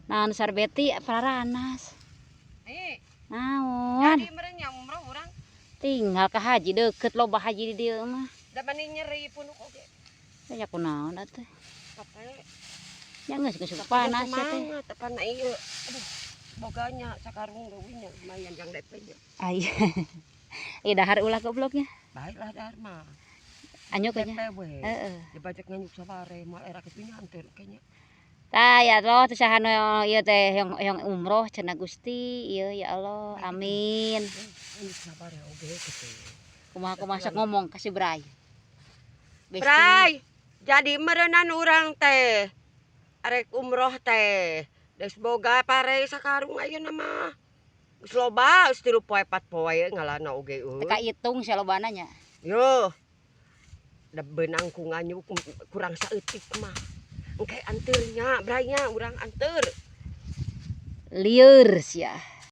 Naon sarbeti Praranas. Naon? Jadi meureun nya umroh urang. Tinggal ka haji deket loba haji di dieu mah. Da mani nyeri pun oge. Ya kunaon atuh? Pape. Ya geus panas ya teh. Tepan ieu. Aduh. Boganya sakarung leuwihnya lumayan yang DP nya. Ai. Ieu dahar ulah gobloknya. Baiklah dahar mah. Anyuk nya. Heeh. Ya bajak nganyuk sabare moal era kitu nya anteur kayaknya. Tah ya Allah teh saha ieu teh yang umroh cenah Gusti. Ieu ya Allah. Amin. Nganyuk sabare oge kitu. Kumaha sok ngomong kasih Bray. Bray, jadi meureunan urang teh. Arek umroh teh. Geus boga pare sakarung ayeuna mah. Geus loba, geus 3 poe 4 poe ngalana oge euy. Teka itung salobana nya. Yo. Da beunang ku nganyuk kurang saeutik mah. Engke anteurnya, Bray nya urang anteur. Lieur sia.